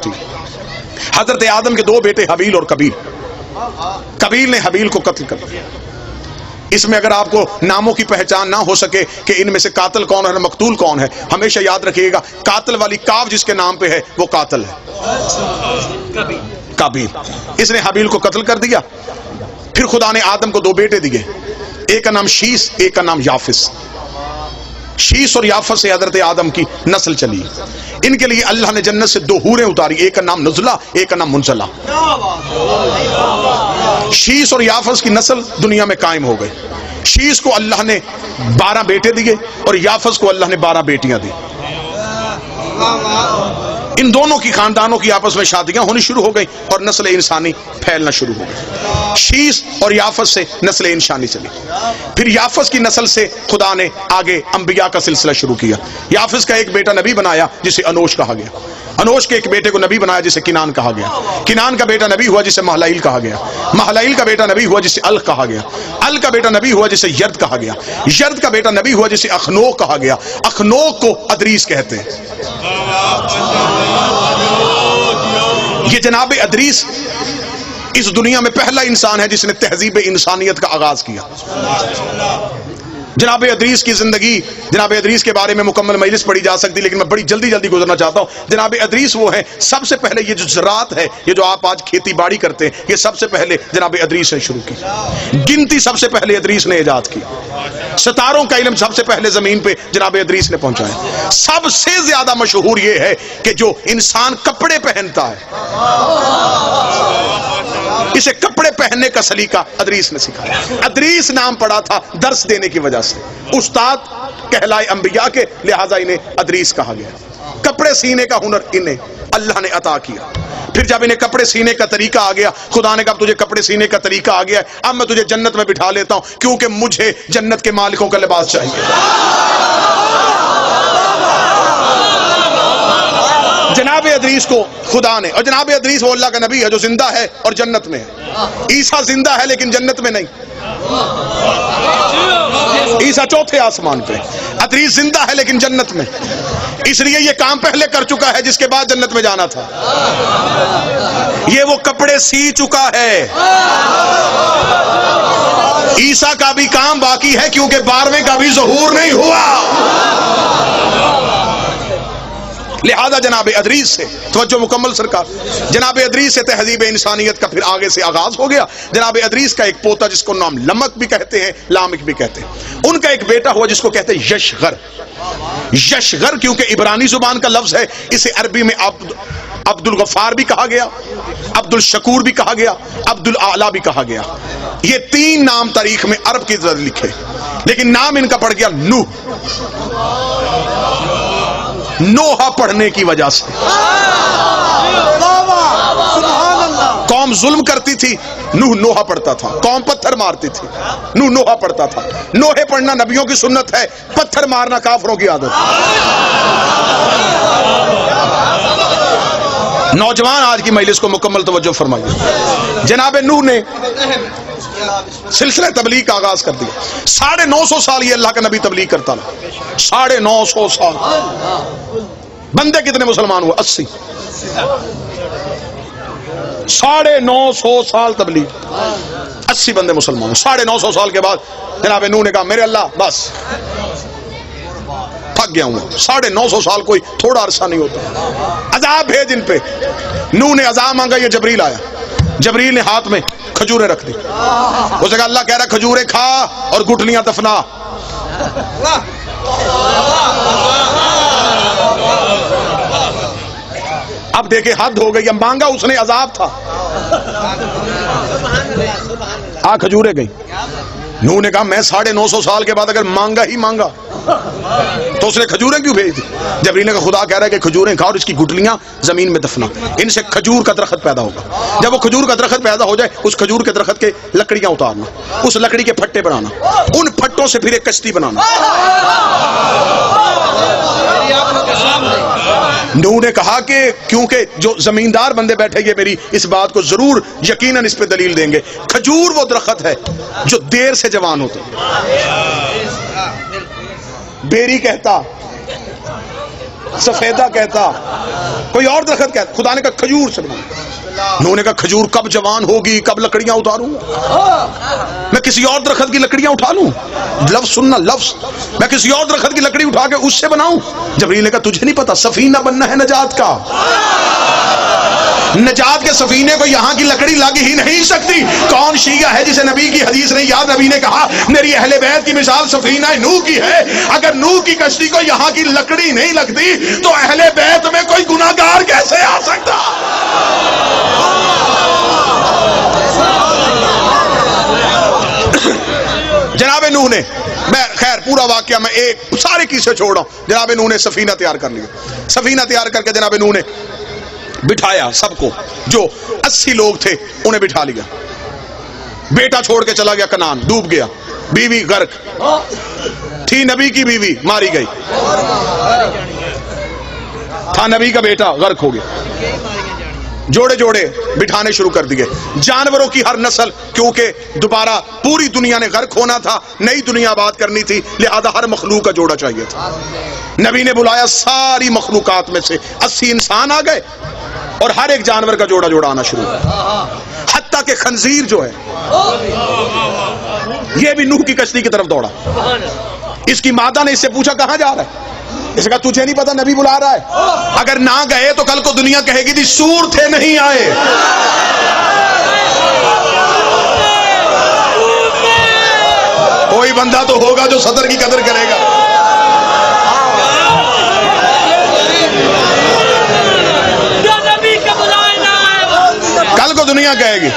تھی۔ حضرت آدم کے دو بیٹے حابیل اور قابیل، قابیل نے حابیل کو قتل کر دیا۔ اس میں اگر آپ کو ناموں کی پہچان نہ ہو سکے کہ ان میں سے قاتل کون ہے مقتول کون ہے، ہمیشہ یاد رکھیے گا قاتل والی کاف جس کے نام پہ ہے وہ قاتل ہے، قابیل۔ اس نے حابیل کو قتل کر دیا۔ پھر خدا نے آدم کو دو بیٹے دیے، ایک کا نام شیس، ایک کا نام یافس۔ شیس اور یافس سے حضرت آدم کی نسل چلی۔ ان کے لیے اللہ نے جنت سے دو حوریں اتاری، ایک کا نام نزلہ، ایک کا نام منزلہ۔ شیس اور یافس کی نسل دنیا میں قائم ہو گئی۔ شیس کو اللہ نے 12 بیٹے دیے اور یافس کو اللہ نے 12 بیٹیاں دی۔ ان دونوں کی خاندانوں کی آپس میں شادیاں ہونی شروع ہو گئی اور نسل انسانی پھیلنا شروع ہو گئی۔ شیس اور یافس سے نسل انسانی چلی۔ پھر یافس کی نسل سے خدا نے آگے انبیاء کا سلسلہ شروع کیا۔ یافس کا ایک بیٹا نبی بنایا جسے انوش کہا گیا، انوش کے ایک بیٹے کو نبی بنایا جسے کنان کہا گیا، کنان کا بیٹا نبی ہوا جسے مہلائیل کہا گیا، مہلائیل کا بیٹا نبی ہوا جسے الق کہا گیا، الق کا بیٹا نبی ہوا جسے یرد کہا گیا، یرد کا بیٹا نبی ہوا جسے اخنوک کہا گیا، اخنوک کو ادریس کہتے ہیں۔ یہ جناب ادریس اس دنیا میں پہلا انسان ہے جس نے تہذیب انسانیت کا آغاز کیا۔ جناب ادریس کی زندگی، جناب ادریس کے بارے میں مکمل مجلس پڑھی جا سکتی، لیکن میں بڑی جلدی گزرنا چاہتا ہوں۔ جناب ادریس وہ ہیں سب سے پہلے یہ جو زراعت ہے، یہ جو آپ آج کھیتی باڑی کرتے ہیں، یہ سب سے پہلے جناب ادریس نے شروع کی۔ گنتی سب سے پہلے ادریس نے ایجاد کی۔ ستاروں کا علم سب سے پہلے زمین پہ جناب ادریس نے پہنچایا۔ سب سے زیادہ مشہور یہ ہے کہ جو انسان کپڑے پہنتا ہے، اسے کپڑے پہننے کا سلیقہ ادریس نے سکھایا۔ ادریس نام پڑا تھا درس دینے کی وجہ سے، استاد کہلائے انبیاء کے، لہٰذا انہیں ادریس کہا گیا۔ کپڑے سینے کا ہنر انہیں اللہ نے عطا کیا۔ پھر جب انہیں کپڑے سینے کا طریقہ آ گیا، خدا نے کہا تجھے کپڑے سینے کا طریقہ آ گیا ہے، اب میں تجھے جنت میں بٹھا لیتا ہوں کیونکہ مجھے جنت کے مالکوں کا لباس چاہیے۔ جناب ادریس کو خدا نے، اور جناب ادریس وہ اللہ کا نبی ہے جو زندہ ہے اور جنت میں ہے۔ عیسیٰ زندہ ہے لیکن جنت میں نہیں، عیسیٰ چوتھے آسمان پہ، ادریس زندہ ہے لیکن جنت میں، اس لیے یہ کام پہلے کر چکا ہے جس کے بعد جنت میں جانا تھا۔ یہ وہ کپڑے سی چکا ہے۔ عیسیٰ کا بھی کام باقی ہے کیونکہ 12ویں کا بھی ظہور نہیں ہوا۔ لہذا جناب ادریس سے توجہ مکمل سرکار، جناب ادریس سے تہذیب انسانیت کا پھر آگے سے آغاز ہو گیا۔ جناب ادریس کا ایک پوتا جس کو نام لمک بھی کہتے ہیں، لامک بھی کہتے ہیں، ان کا ایک بیٹا ہوا جس کو کہتے ہیں یشغر۔ یشغر کیونکہ عبرانی زبان کا لفظ ہے، اسے عربی میں عبد الغفار بھی کہا گیا، عبد الشکور بھی کہا گیا، عبد الاعلی بھی کہا گیا۔ یہ 3 نام تاریخ میں عرب کی طرح لکھے، لیکن نام ان کا پڑ گیا نوح، نوحہ پڑھنے کی وجہ سے۔ قوم ظلم کرتی تھی، نوح نوحہ پڑھتا تھا، قوم پتھر مارتی تھی، نوح نوحہ پڑھتا تھا۔ نوحے پڑھنا نبیوں کی سنت ہے، پتھر مارنا کافروں کی عادت۔ نوجوان آج کی مجلس کو مکمل توجہ فرمائیے۔ جناب نوح نے سلسلہ تبلیغ کا آغاز کر دیا۔ 950 سال یہ اللہ کا نبی تبلیغ کرتا رہا، 950 سال۔ بندے کتنے مسلمان ہوئے؟ 80۔ 950 سال تبلیغ، 80 بندے مسلمان۔ 950 سال کے بعد جناب نوح نے کہا میرے اللہ بس تھک گیا ہوں۔ 950 سال کوئی تھوڑا عرصہ نہیں ہوتا، عذاب بھیج ان پہ۔ نوح نے عذاب مانگا، یہ جبریل آیا، جبریل نے ہاتھ میں کھجوریں رکھ دی، اسے کہا اللہ کہہ رہا کھجوریں کھا اور گٹھلیاں دفنا۔ اب دیکھیں حد ہو گئی، مانگا اس نے عذاب تھا، کھجوریں گئی۔ نوح نے کہا میں 950 سال کے بعد اگر مانگا ہی مانگا تو اس نے کھجوریں کیوں بھیج دی؟ جبریل نے کہا خدا کہہ رہا ہے کہ کھجوریں کھا اور اس کی گٹلیاں زمین میں دفنا، ان سے کھجور کا درخت پیدا ہوگا۔ جب وہ کھجور کا درخت پیدا ہو جائے، اس کھجور کے درخت کے لکڑیاں اتارنا، اس لکڑی کے پھٹے بنانا، ان پھٹوں سے پھر ایک کشتی بنانا۔ نوح نے کہا کہ کیونکہ جو زمیندار بندے بیٹھے یہ میری اس بات کو ضرور یقیناً اس پہ دلیل دیں گے، کھجور وہ درخت ہے جو دیر سے جوان ہوتا ہے۔ بیری کہتا سفیدہ کہتا، کوئی اور درخت کہتا، خدا نے کہا کھجور سے بنا۔ نوح نے کہا کھجور کب جوان ہوگی، کب لکڑیاں اتاروں گا؟ میں کسی اور درخت کی لکڑیاں اٹھا لوں؟ لفظ سننا، لفظ، میں کسی اور درخت کی لکڑی اٹھا کے اس سے بناؤں؟ جبریل نے کہا تجھے نہیں پتا سفینہ بننا ہے نجات کا، نجات کے سفینے کو یہاں کی لکڑی لگ ہی نہیں سکتی۔ کون شیعہ ہے جسے نبی کی حدیث نہیں یاد؟ نبی نے کہا میری اہل بیت کی مثال سفینہ نوح کی ہے، اگر نوح کی کشتی کو یہاں کی لکڑی نہیں لگتی تو اہل بیت میں کوئی گناہگار کیسے آ سکتا؟ جناب نوح نے، میں خیر پورا واقعہ میں ایک سارے قصے چھوڑ رہا ہوں، جناب نوح نے سفینہ تیار کر لیا، سفینہ تیار کر کے جناب نوح نے بٹھایا سب کو، جو 80 لوگ تھے انہیں بٹھا لیا، بیٹا چھوڑ کے چلا گیا کنعان، ڈوب گیا، بیوی غرق تھی، نبی کی بیوی ماری گئی، تھا نبی کا بیٹا غرق ہو گیا، جوڑے جوڑے بٹھانے شروع کر دیے، جانوروں کی ہر نسل، کیونکہ دوبارہ پوری دنیا نے غرق ہونا تھا، نئی دنیا آباد کرنی تھی، لہذا ہر مخلوق کا جوڑا چاہیے تھا۔ نبی نے بلایا ساری مخلوقات میں سے 80 انسان آ گئے اور ہر ایک جانور کا جوڑا جوڑا آنا شروع ہوا، حتیٰ کہ خنزیر جو ہے یہ بھی نوح کی کشتی کی طرف دوڑا۔ اس کی مادہ نے اس سے پوچھا کہاں جا رہا ہے؟ اس نے کہا تجھے نہیں پتا نبی بلا رہا ہے، اگر نہ گئے تو کل کو دنیا کہے گی تھی سور تھے نہیں آئے۔ کوئی بندہ تو ہوگا جو صدر کی قدر کرے گا۔ کل کو دنیا کہے گی،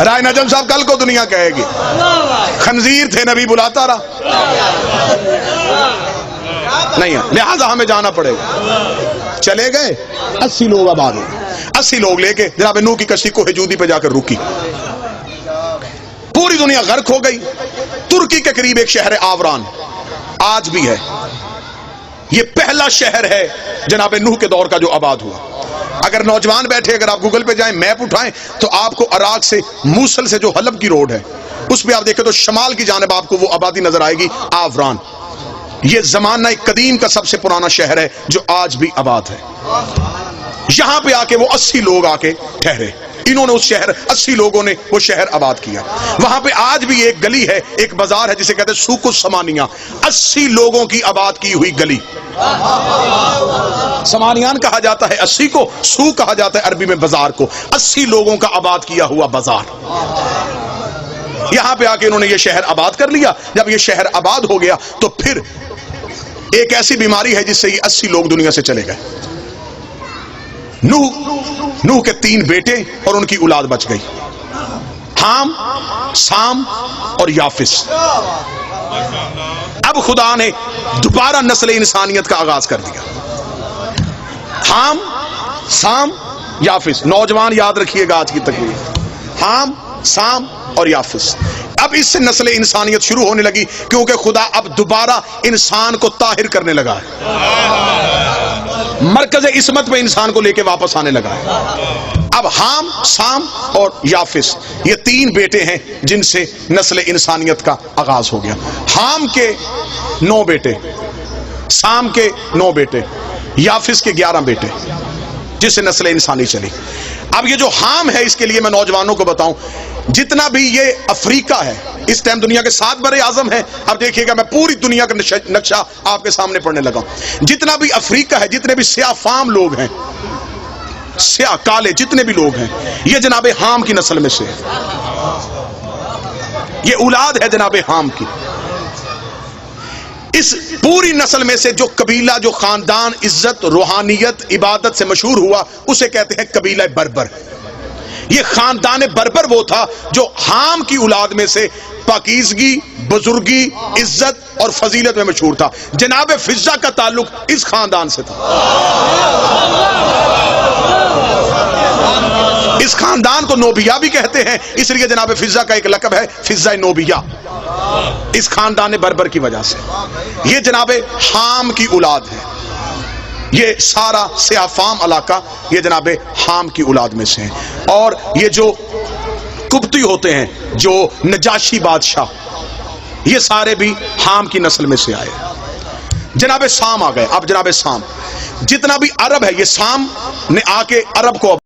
رائے نجم صاحب کل کو دنیا کہے گی خنزیر تھے نبی بلاتا رہا، نہیں ہے، لہذا ہمیں جانا پڑے گا۔ چلے گئے 80 لوگ آباد ہو، 80 لوگ لے کے جناب نوح کی کشتی کوہ جودی پہ جا کر رکی، پوری دنیا غرق ہو گئی۔ ترکی کے قریب ایک شہر آوران آج بھی ہے، یہ پہلا شہر ہے جناب نوح کے دور کا جو آباد ہوا۔ اگر نوجوان بیٹھے، اگر آپ گوگل پہ جائیں میپ اٹھائیں تو آپ کو عراق سے موصل سے جو حلب کی روڈ ہے اس پہ آپ دیکھیں تو شمال کی جانب آپ کو وہ آبادی نظر آئے گی آوران۔ یہ زمانہ قدیم کا سب سے پرانا شہر ہے جو آج بھی آباد ہے۔ یہاں پہ آ کے وہ 80 لوگ آ کے ٹھہرے، انہوں نے اس شہر 80 لوگوں نے وہ شہر آباد کیا۔ وہاں پہ آج بھی ایک گلی ہے، ایک بازار ہے جسے کہتے ہیں سوق السمانیہ، 80 لوگوں کی آباد کی ہوئی گلی۔ سمانیان کہا جاتا ہے 80 کو، سوق کہا جاتا ہے عربی میں بازار کو، 80 لوگوں کا آباد کیا ہوا بازار۔ یہاں پہ آ کے انہوں نے یہ شہر آباد کر لیا۔ جب یہ شہر آباد ہو گیا تو پھر ایک ایسی بیماری ہے جس سے یہ 80 لوگ دنیا سے چلے گئے۔ نوح کے 3 بیٹے اور ان کی اولاد بچ گئی، حام، سام اور یافس۔ اب خدا نے دوبارہ نسل انسانیت کا آغاز کر دیا۔ حام، سام، یافس، نوجوان یاد رکھیے گا آج کی تقریر، حام، سام اور یافس۔ اب اس سے نسل انسانیت شروع ہونے لگی، کیونکہ خدا اب دوبارہ انسان کو طاہر کرنے لگا ہے، مرکز عصمت پہ انسان کو لے کے واپس آنے لگا ہے۔ اب حام، سام اور یافس یہ 3 بیٹے ہیں جن سے نسل انسانیت کا آغاز ہو گیا۔ حام کے 9 بیٹے، سام کے 9 بیٹے، یافس کے 11 بیٹے، جس سے نسل انسانی چلی۔ اب یہ جو حام ہے اس کے لیے میں نوجوانوں کو بتاؤں، جتنا بھی یہ افریقہ ہے، اس ٹائم دنیا کے 7 بر اعظم ہیں۔ اب دیکھیے گا میں پوری دنیا کا نقشہ آپ کے سامنے پڑھنے لگا ہوں۔ جتنا بھی افریقہ ہے، جتنے بھی سیاہ فام لوگ ہیں، سیاہ کالے جتنے بھی لوگ ہیں، یہ جناب حام کی نسل میں سے ہے، یہ اولاد ہے جناب حام کی۔ اس پوری نسل میں سے جو قبیلہ، جو خاندان عزت، روحانیت، عبادت سے مشہور ہوا، اسے کہتے ہیں قبیلہ بربر۔ یہ خاندان بربر وہ تھا جو حام کی اولاد میں سے پاکیزگی، بزرگی، عزت اور فضیلت میں مشہور تھا۔ جناب فضہ کا تعلق اس خاندان سے تھا۔ اس خاندان کو نوبیہ بھی کہتے ہیں، اس لیے جناب فضہ کا ایک لقب ہے فضہ نوبیہ، اس خاندان بربر کی وجہ سے۔ یہ جناب حام کی اولاد ہے، یہ سارا سیاہ فام علاقہ یہ جناب حام کی اولاد میں سے ہیں۔ اور یہ جو قبطی ہوتے ہیں، جو نجاشی بادشاہ، یہ سارے بھی حام کی نسل میں سے آئے۔ جناب سام آ گئے۔ اب جناب جتنا بھی عرب ہے یہ سام نے آ کے عرب کو